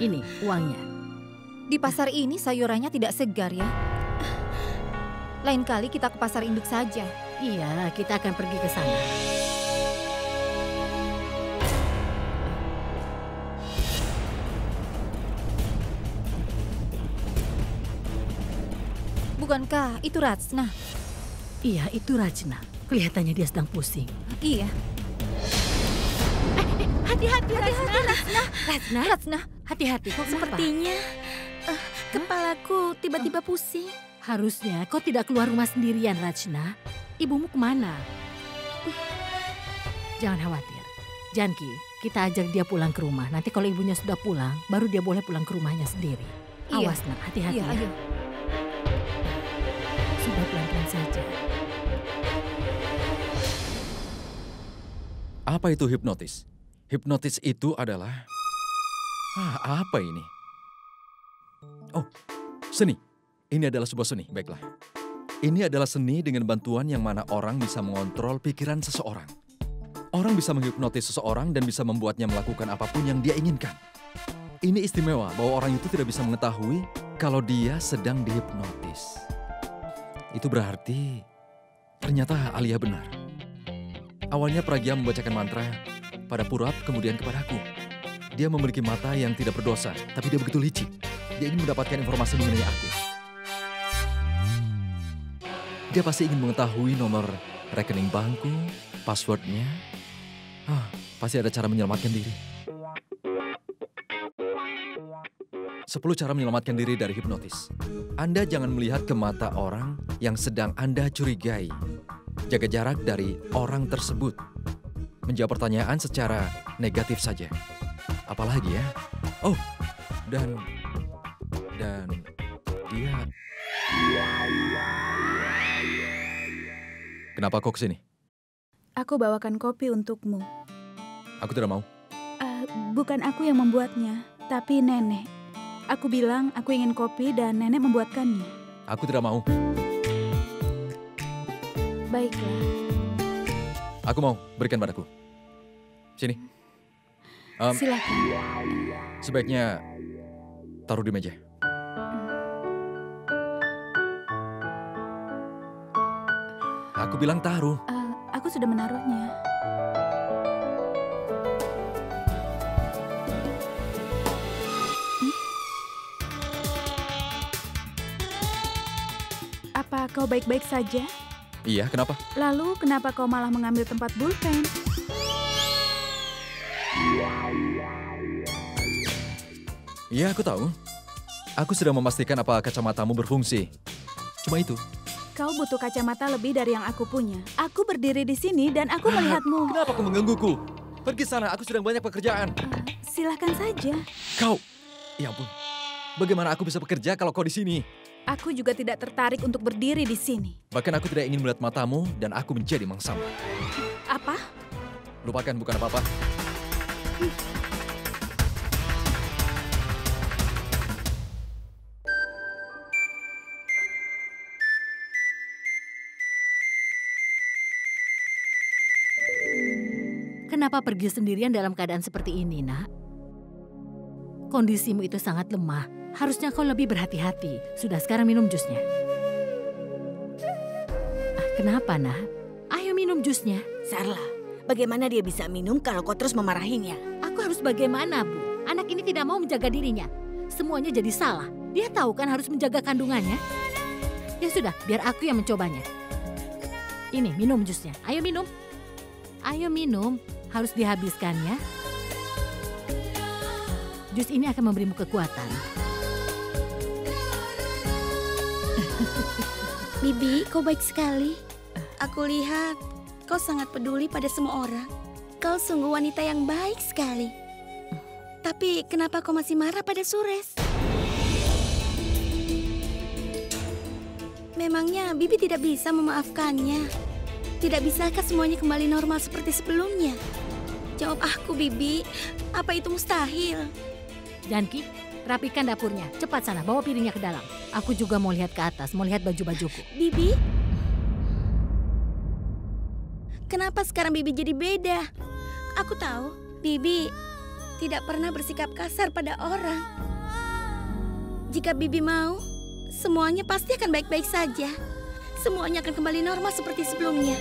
Ini uangnya. Di pasar ini sayurannya tidak segar ya. Lain kali kita ke pasar induk saja. Iya, kita akan pergi ke sana. Bukankah itu Rajna? Iya, itu Rajna. Kelihatannya dia sedang pusing. Iya. Hati-hati, Rajna. Rajna. Hati-hati, kok kenapa? Sepertinya kepalaku tiba-tiba pusing. Harusnya kau tidak keluar rumah sendirian, Rajna. Ibumu kemana? Jangan khawatir. Janki, kita ajak dia pulang ke rumah. Nanti kalau ibunya sudah pulang, baru dia boleh pulang ke rumahnya sendiri. Iya. Awas, nak. Hati-hati Iya, ya. ayo. Sudah pelan-pelan saja. Apa itu hipnotis? Hipnotis itu adalah... apa ini? Oh, seni. Ini adalah sebuah seni, baiklah. Ini adalah seni dengan bantuan yang mana orang bisa mengontrol pikiran seseorang. Orang bisa menghipnotis seseorang dan bisa membuatnya melakukan apapun yang dia inginkan. Ini istimewa bahwa orang itu tidak bisa mengetahui kalau dia sedang dihipnotis. Itu berarti ternyata Alia benar. Awalnya Pragya membacakan mantra pada Purap kemudian kepadaku. Dia memiliki mata yang tidak berdosa, tapi dia begitu licik. Dia ingin mendapatkan informasi mengenai aku. Dia pasti ingin mengetahui nomor rekening bankku, passwordnya. Pasti ada cara menyelamatkan diri. 10 cara menyelamatkan diri dari hipnotis. Anda jangan melihat ke mata orang yang sedang Anda curigai. Jaga jarak dari orang tersebut. Menjawab pertanyaan secara negatif saja. Apalagi ya? Oh, dan dia... Kenapa kau kesini? Aku bawakan kopi untukmu. Aku tidak mau. Bukan aku yang membuatnya, tapi nenek. Aku bilang aku ingin kopi dan nenek membuatkannya. Aku tidak mau. Baiklah. Aku mau, berikan padaku. Sini. Silakan. Sebaiknya taruh di meja. Aku bilang taruh. Aku sudah menaruhnya. Apa kau baik-baik saja? Iya, kenapa? Lalu kenapa kau malah mengambil tempat pulpen? Iya, aku tahu. Aku sedang memastikan apa kacamatamu berfungsi. Cuma itu. Kau butuh kacamata lebih dari yang aku punya. Aku berdiri di sini dan aku melihatmu. Kenapa kau menggangguku? Pergi sana, aku sedang banyak pekerjaan. Silakan saja. Kau, ya ampun. Bagaimana aku bisa bekerja kalau kau di sini? Aku juga tidak tertarik untuk berdiri di sini. Bahkan aku tidak ingin melihat matamu dan aku menjadi mangsamu. Apa? Lupakan, bukan apa-apa. Kenapa pergi sendirian dalam keadaan seperti ini, nak? Kondisimu itu sangat lemah. Harusnya kau lebih berhati-hati. Sudah, sekarang minum jusnya. Kenapa, nak? Ayo minum jusnya. Sarla, bagaimana dia bisa minum kalau kau terus memarahinya? Aku harus bagaimana, Bu? Anak ini tidak mau menjaga dirinya. Semuanya jadi salah. Dia tahu kan harus menjaga kandungannya. Ya sudah, biar aku yang mencobanya. Ini, minum jusnya. Ayo minum. Ayo minum. Harus dihabiskan ya. Jus ini akan memberimu kekuatan. Bibi, kau baik sekali. Aku lihat kau sangat peduli pada semua orang. Kau sungguh wanita yang baik sekali. Tapi kenapa kau masih marah pada Sures? Memangnya Bibi tidak bisa memaafkannya? Tidak bisakah semuanya kembali normal seperti sebelumnya? Jawab aku, Bibi. Apa itu mustahil? Janki, rapikan dapurnya. Cepat sana, bawa piringnya ke dalam. Aku juga mau lihat ke atas, mau lihat baju-bajuku. Bibi? Kenapa sekarang Bibi jadi beda? Aku tahu, Bibi tidak pernah bersikap kasar pada orang. Jika Bibi mau, semuanya pasti akan baik-baik saja. Semuanya akan kembali normal seperti sebelumnya.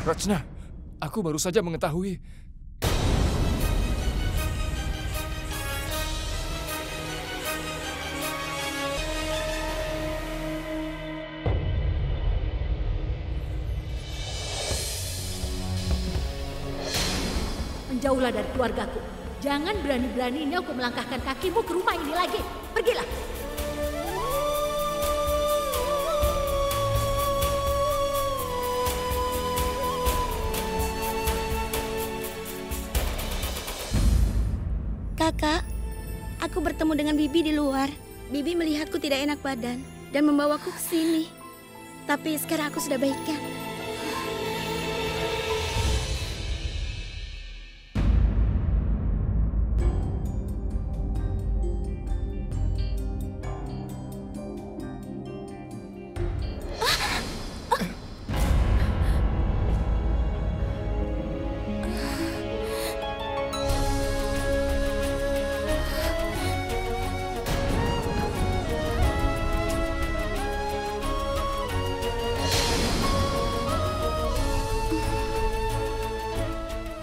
Rachna, aku baru saja mengetahui. Menjauhlah dari keluargaku. Jangan berani-beraninya kau melangkahkan kakimu ke rumah ini lagi. Pergilah. Kakak, aku bertemu dengan Bibi di luar. Bibi melihatku tidak enak badan dan membawaku ke sini. Tapi sekarang aku sudah baikan.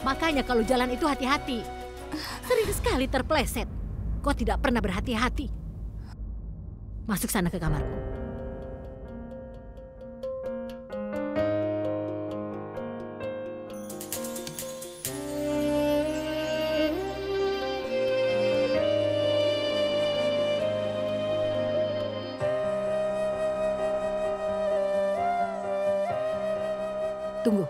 Makanya kalau jalan itu hati-hati. Sering sekali terpleset. Kau tidak pernah berhati-hati. Masuk sana ke kamarku. Tunggu.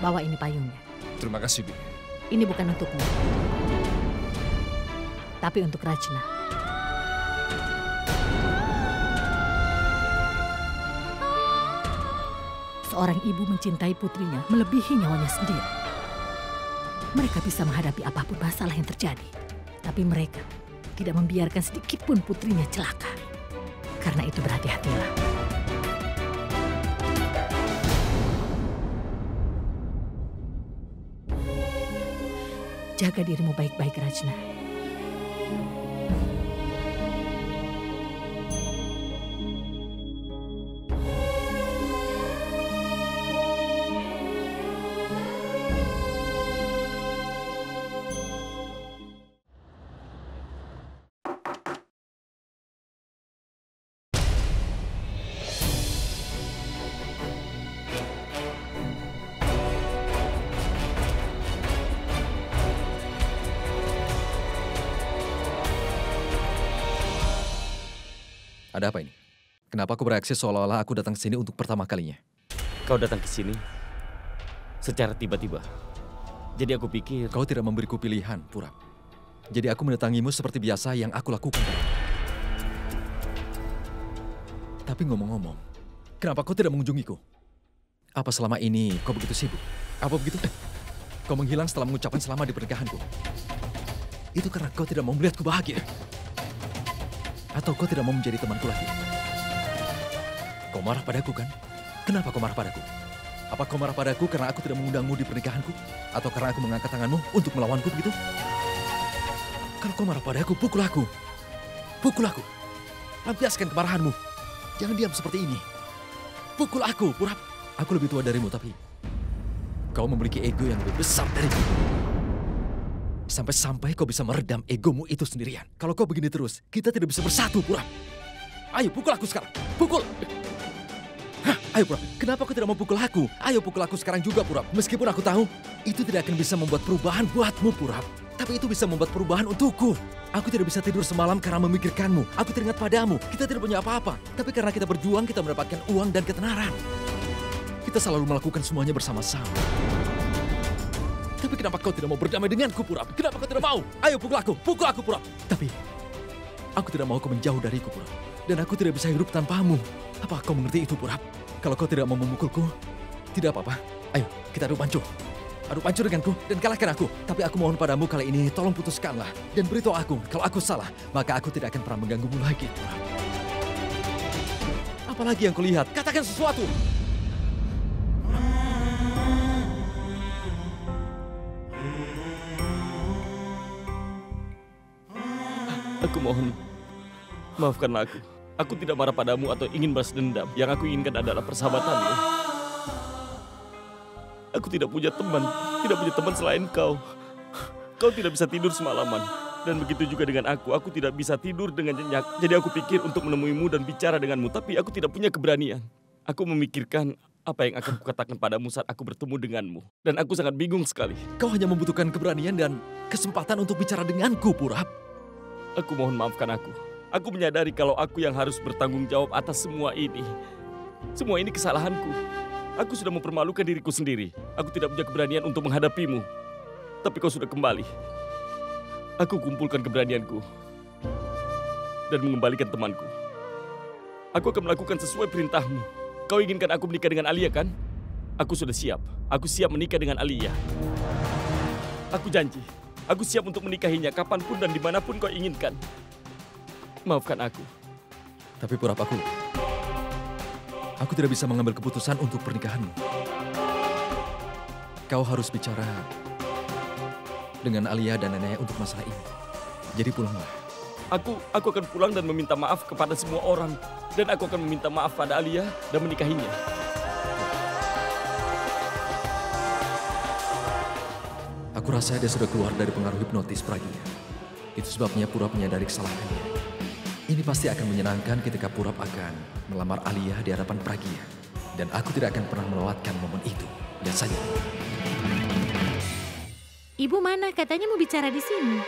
Bawa ini payungnya. Terima kasih, Bi. Ini bukan untukmu, tapi untuk Rachna. Seorang ibu mencintai putrinya melebihi nyawanya sendiri. Mereka bisa menghadapi apapun masalah yang terjadi, tapi mereka tidak membiarkan sedikit pun putrinya celaka. Karena itu berhati-hatilah. Jaga dirimu baik-baik, Rachna. Ada apa ini? Kenapa aku bereaksi seolah-olah aku datang ke sini untuk pertama kalinya? Kau datang ke sini secara tiba-tiba. Jadi aku pikir... Kau tidak memberiku pilihan, Purap. Jadi aku mendatangimu seperti biasa yang aku lakukan. Tapi ngomong-ngomong, kenapa kau tidak mengunjungiku? Apa selama ini kau begitu sibuk? Apa begitu? Kau menghilang setelah mengucapkan selamat di pernikahanku. Itu karena kau tidak mau melihatku bahagia. Atau kau tidak mau menjadi temanku lagi? Kau marah padaku kan? Kenapa kau marah padaku? Apa kau marah padaku karena aku tidak mengundangmu di pernikahanku? Atau karena aku mengangkat tanganmu untuk melawanku begitu? Kalau kau marah padaku, pukul aku. Pukul aku. Lampiaskan kemarahanmu. Jangan diam seperti ini. Pukul aku, Purap. Aku lebih tua darimu, tapi kau memiliki ego yang lebih besar dariku. Sampai-sampai kau bisa meredam egomu itu sendirian. Kalau kau begini terus, kita tidak bisa bersatu, Purap. Ayo pukul aku sekarang. Pukul. Hah, ayo Purap. Kenapa kau tidak mau pukul aku? Ayo pukul aku sekarang juga, Purap. Meskipun aku tahu, itu tidak akan bisa membuat perubahan buatmu, Purap. Tapi itu bisa membuat perubahan untukku. Aku tidak bisa tidur semalam karena memikirkanmu. Aku teringat padamu. Kita tidak punya apa-apa. Tapi karena kita berjuang, kita mendapatkan uang dan ketenaran. Kita selalu melakukan semuanya bersama-sama. Tapi kenapa kau tidak mau berdamai denganku, Purap? Kenapa kau tidak mau? Ayo pukul aku Purap. Tapi aku tidak mau kau menjauh dariku, Purap. Dan aku tidak bisa hidup tanpamu. Apa kau mengerti itu, Purap? Kalau kau tidak mau memukulku, tidak apa-apa. Ayo, kita adu panco. Adu pancur denganku dan kalahkan aku. Tapi aku mohon padamu kali ini tolong putuskanlah. Dan beritahu aku kalau aku salah, maka aku tidak akan pernah mengganggumu lagi, Purap. Apalagi yang kulihat, katakan sesuatu. Aku mohon, maafkanlah aku. Aku tidak marah padamu atau ingin balas dendam. Yang aku inginkan adalah persahabatanmu. Aku tidak punya teman selain kau. Kau tidak bisa tidur semalaman. Dan begitu juga dengan aku tidak bisa tidur dengan nyenyak. Jadi aku pikir untuk menemuimu dan bicara denganmu, tapi aku tidak punya keberanian. Aku memikirkan apa yang akan kukatakan padamu saat aku bertemu denganmu. Dan aku sangat bingung sekali. Kau hanya membutuhkan keberanian dan kesempatan untuk bicara denganku, Purap. Aku mohon maafkan aku. Aku menyadari kalau aku yang harus bertanggung jawab atas semua ini. Semua ini kesalahanku. Aku sudah mempermalukan diriku sendiri. Aku tidak punya keberanian untuk menghadapimu. Tapi kau sudah kembali. Aku kumpulkan keberanianku dan mengembalikan temanku. Aku akan melakukan sesuai perintahmu. Kau inginkan aku menikah dengan Alia, kan? Aku sudah siap. Aku siap menikah dengan Alia. Aku janji. Aku siap untuk menikahinya kapanpun dan dimanapun kau inginkan. Maafkan aku. Tapi Purap, aku tidak bisa mengambil keputusan untuk pernikahanmu. Kau harus bicara dengan Alia dan nenek untuk masalah ini. Jadi pulanglah. Aku akan pulang dan meminta maaf kepada semua orang. Dan aku akan meminta maaf pada Alia dan menikahinya. Aku rasa dia sudah keluar dari pengaruh hipnotis Pragya. Itu sebabnya Purap menyadari kesalahannya. Ini pasti akan menyenangkan ketika Purap akan melamar Alia di hadapan Pragya. Dan aku tidak akan pernah melewatkan momen itu. Lihat saja. Ibu mana? Katanya mau bicara di sini.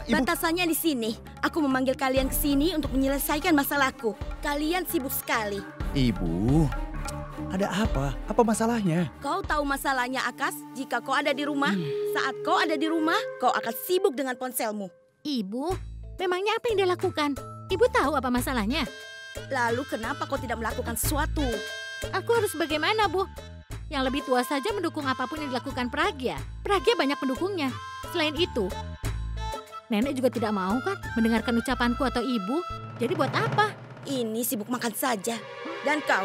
Ibu. Batasannya di sini. Aku memanggil kalian ke sini untuk menyelesaikan masalahku. Kalian sibuk sekali. Ibu, ada apa? Apa masalahnya? Kau tahu masalahnya, Akas? Jika kau ada di rumah, saat kau ada di rumah, kau akan sibuk dengan ponselmu. Ibu, memangnya apa yang dia lakukan? Ibu tahu apa masalahnya? Lalu kenapa kau tidak melakukan sesuatu? Aku harus bagaimana, Bu? Yang lebih tua saja mendukung apapun yang dilakukan Pragya. Pragya banyak pendukungnya. Selain itu, nenek juga tidak mau kan mendengarkan ucapanku atau ibu. Jadi buat apa? Ini sibuk makan saja. Dan kau,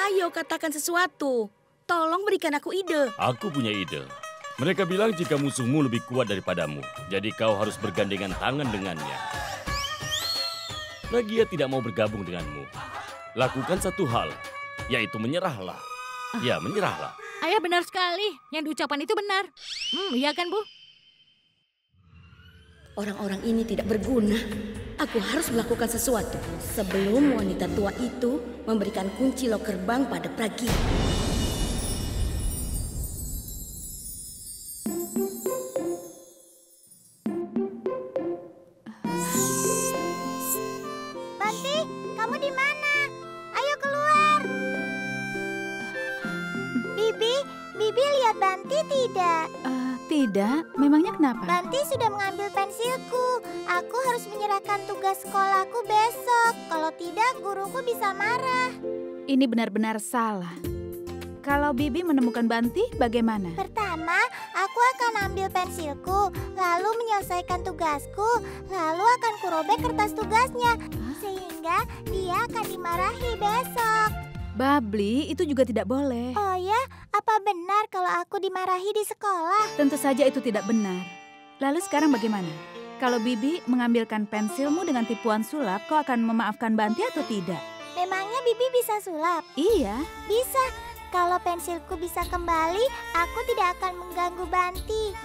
ayo katakan sesuatu. Tolong berikan aku ide. Aku punya ide. Mereka bilang jika musuhmu lebih kuat daripadamu, jadi kau harus bergandengan tangan dengannya. Pragya tidak mau bergabung denganmu. Lakukan satu hal, yaitu menyerahlah. Ya, menyerahlah. Ayah benar sekali. Yang diucapkan itu benar. Iya kan, Bu? Orang-orang ini tidak berguna. Aku harus melakukan sesuatu sebelum wanita tua itu memberikan kunci loker bank pada Pragya. Banti, kamu di mana? Ayo keluar. Bibi lihat Banti tidak? Tidak, memangnya kenapa? Banti sudah mengambil pensilku. Aku harus menyerahkan tugas sekolahku besok. Kalau tidak, guruku bisa marah. Ini benar-benar salah. Kalau Bibi menemukan Banti, bagaimana? Pertama, aku akan ambil pensilku, lalu menyelesaikan tugasku, lalu akan kurobek kertas tugasnya, sehingga dia akan dimarahi besok. Babli, itu juga tidak boleh. Oh ya, apa benar kalau aku dimarahi di sekolah? Tentu saja itu tidak benar. Lalu sekarang bagaimana? Kalau Bibi mengambilkan pensilmu dengan tipuan sulap, kau akan memaafkan Banti atau tidak? Memangnya Bibi bisa sulap? Iya. Bisa. Kalau pensilku bisa kembali, aku tidak akan mengganggu Banti.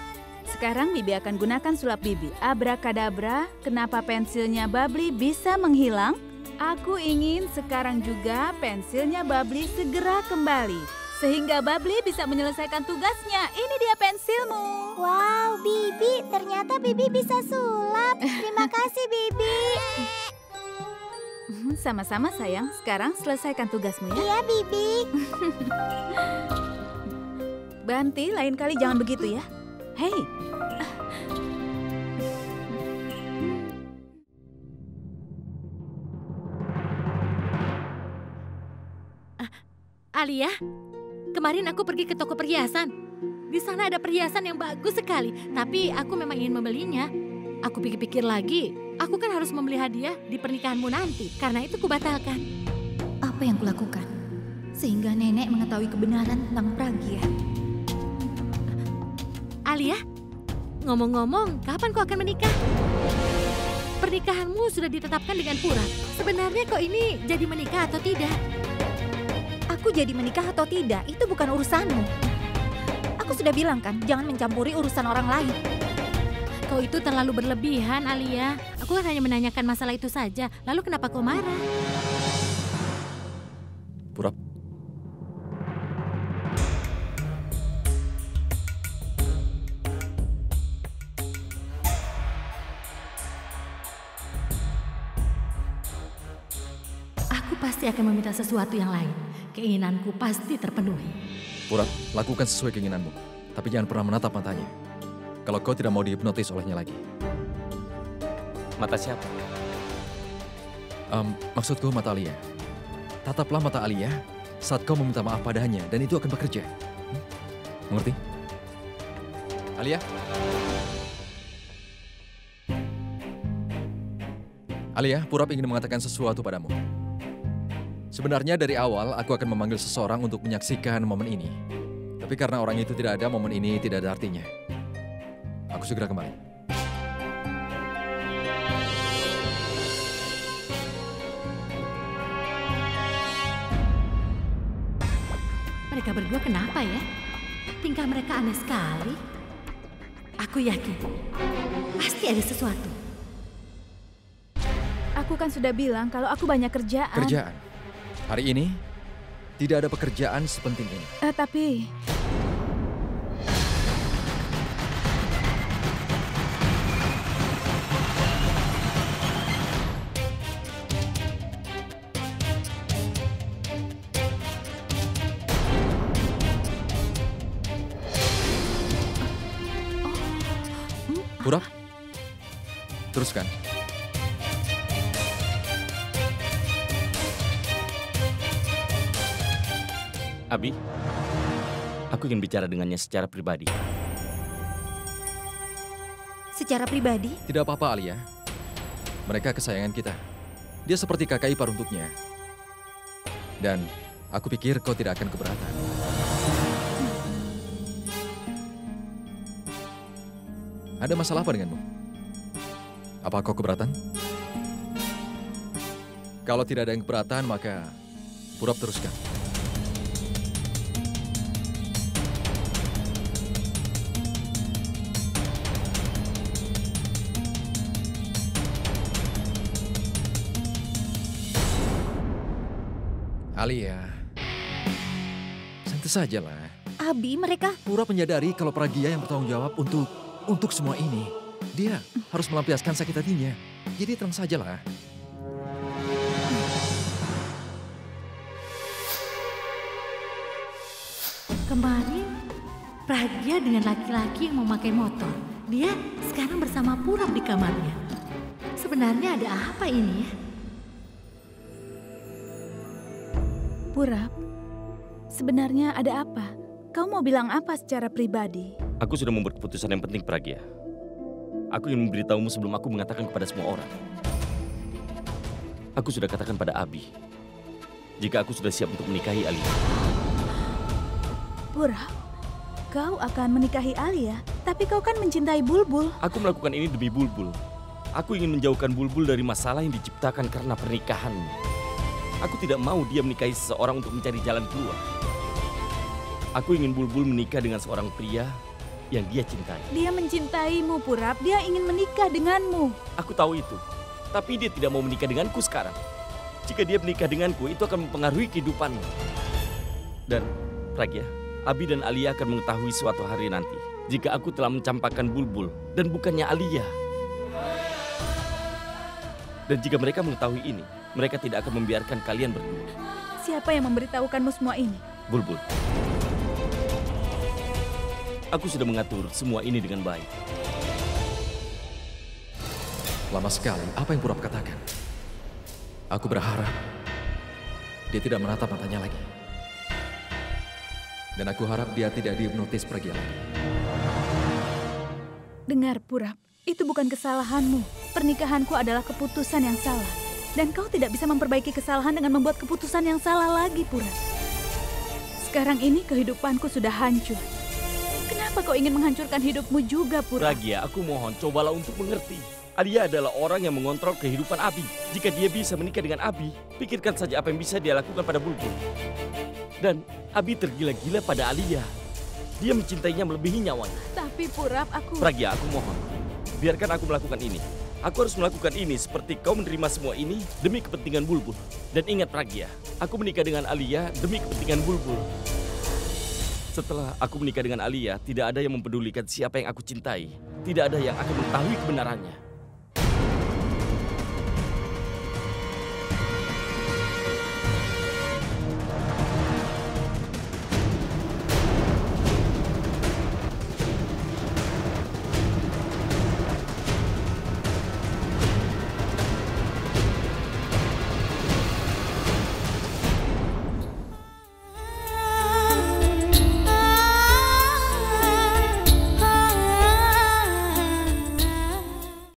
Sekarang Bibi akan gunakan sulap Bibi. Abrakadabra, kenapa pensilnya Babli bisa menghilang? Aku ingin sekarang juga pensilnya Babli segera kembali. Sehingga Babli bisa menyelesaikan tugasnya. Ini dia pensilmu. Wow, Bibi, ternyata Bibi bisa sulap. Terima kasih, Bibi. Sama-sama sayang, sekarang selesaikan tugasmu ya. Iya, Bibi. Banti, lain kali jangan begitu ya. Hei. Alia, kemarin aku pergi ke toko perhiasan. Di sana ada perhiasan yang bagus sekali, tapi aku memang ingin membelinya. Aku pikir-pikir lagi, aku kan harus membeli hadiah di pernikahanmu nanti. Karena itu kubatalkan. Apa yang kulakukan? Sehingga nenek mengetahui kebenaran tentang Pragya. Alia, ngomong-ngomong, kapan kau akan menikah? Pernikahanmu sudah ditetapkan dengan Purap. Sebenarnya kau ini jadi menikah atau tidak? Aku jadi menikah atau tidak, itu bukan urusanmu. Aku sudah bilang kan, jangan mencampuri urusan orang lain. Kau itu terlalu berlebihan, Alia. Aku kan hanya menanyakan masalah itu saja. Lalu kenapa kau marah? Purap. Aku pasti akan meminta sesuatu yang lain. Keinginanku pasti terpenuhi. Purap, lakukan sesuai keinginanmu. Tapi jangan pernah menatap matanya. Kalau kau tidak mau dihipnotis olehnya lagi. Mata siapa? Maksudku mata Alia. Tataplah mata Alia saat kau meminta maaf padanya dan itu akan bekerja. Mengerti? Alia? Alia, Purap ingin mengatakan sesuatu padamu. Sebenarnya dari awal aku akan memanggil seseorang untuk menyaksikan momen ini. Tapi karena orang itu tidak ada, momen ini tidak ada artinya. Aku segera kembali. Mereka berdua kenapa ya? Tingkah mereka aneh sekali. Aku yakin, pasti ada sesuatu. Aku kan sudah bilang kalau aku banyak kerjaan. Kerjaan? Hari ini tidak ada pekerjaan sepenting ini. Tapi... Purap, teruskan. Abi, aku ingin bicara dengannya secara pribadi. Secara pribadi? Tidak apa-apa, Alia. Mereka kesayangan kita. Dia seperti kakak ipar untuknya. Dan aku pikir kau tidak akan keberatan. Ada masalah apa denganmu? Apa kau keberatan? Kalau tidak ada yang keberatan, maka Purap teruskan. Alia, santai sajalah. Abi, mereka... Purap menyadari kalau Pragya yang bertanggung jawab untuk semua ini. Dia harus melampiaskan sakit hatinya. Jadi tenang sajalah. Kemarin Pragya dengan laki-laki yang memakai motor. Dia sekarang bersama Purap di kamarnya. Sebenarnya ada apa ini ya? Purap, sebenarnya ada apa? Kau mau bilang apa secara pribadi? Aku sudah membuat keputusan yang penting, Pragya. Aku ingin memberitahumu sebelum aku mengatakan kepada semua orang. Aku sudah katakan pada Abi, jika aku sudah siap untuk menikahi Alia. Purap, kau akan menikahi Alia, tapi kau kan mencintai Bulbul. Aku melakukan ini demi Bulbul. Aku ingin menjauhkan Bulbul dari masalah yang diciptakan karena pernikahannya. Aku tidak mau dia menikahi seseorang untuk mencari jalan keluar. Aku ingin Bulbul menikah dengan seorang pria yang dia cintai. Dia mencintaimu, Purap. Dia ingin menikah denganmu. Aku tahu itu. Tapi dia tidak mau menikah denganku sekarang. Jika dia menikah denganku, itu akan mempengaruhi kehidupanmu. Dan, Pragya, Abi dan Alia akan mengetahui suatu hari nanti. Jika aku telah mencampakkan Bulbul dan bukannya Alia. Dan jika mereka mengetahui ini, mereka tidak akan membiarkan kalian berdua. Siapa yang memberitahukanmu semua ini? Bulbul. Aku sudah mengatur semua ini dengan baik. Lama sekali, apa yang Purap katakan? Aku berharap dia tidak menatap matanya lagi. Dan aku harap dia tidak dihipnotis pergi lagi. Dengar, Purap. Itu bukan kesalahanmu. Pernikahanku adalah keputusan yang salah. Dan kau tidak bisa memperbaiki kesalahan dengan membuat keputusan yang salah lagi, Purap. Sekarang ini kehidupanku sudah hancur. Kenapa kau ingin menghancurkan hidupmu juga, Purap? Pragya, aku mohon cobalah untuk mengerti. Alia adalah orang yang mengontrol kehidupan Abi. Jika dia bisa menikah dengan Abi, pikirkan saja apa yang bisa dia lakukan pada Bulbul. Dan Abi tergila-gila pada Alia. Dia mencintainya melebihi nyawanya. Tapi Purap, aku... Pragya, aku mohon. Biarkan aku melakukan ini. Aku harus melakukan ini seperti kau menerima semua ini demi kepentingan Bulbul. Dan ingat Pragya, aku menikah dengan Alia demi kepentingan Bulbul. Setelah aku menikah dengan Alia, tidak ada yang mempedulikan siapa yang aku cintai. Tidak ada yang akan mengetahui kebenarannya.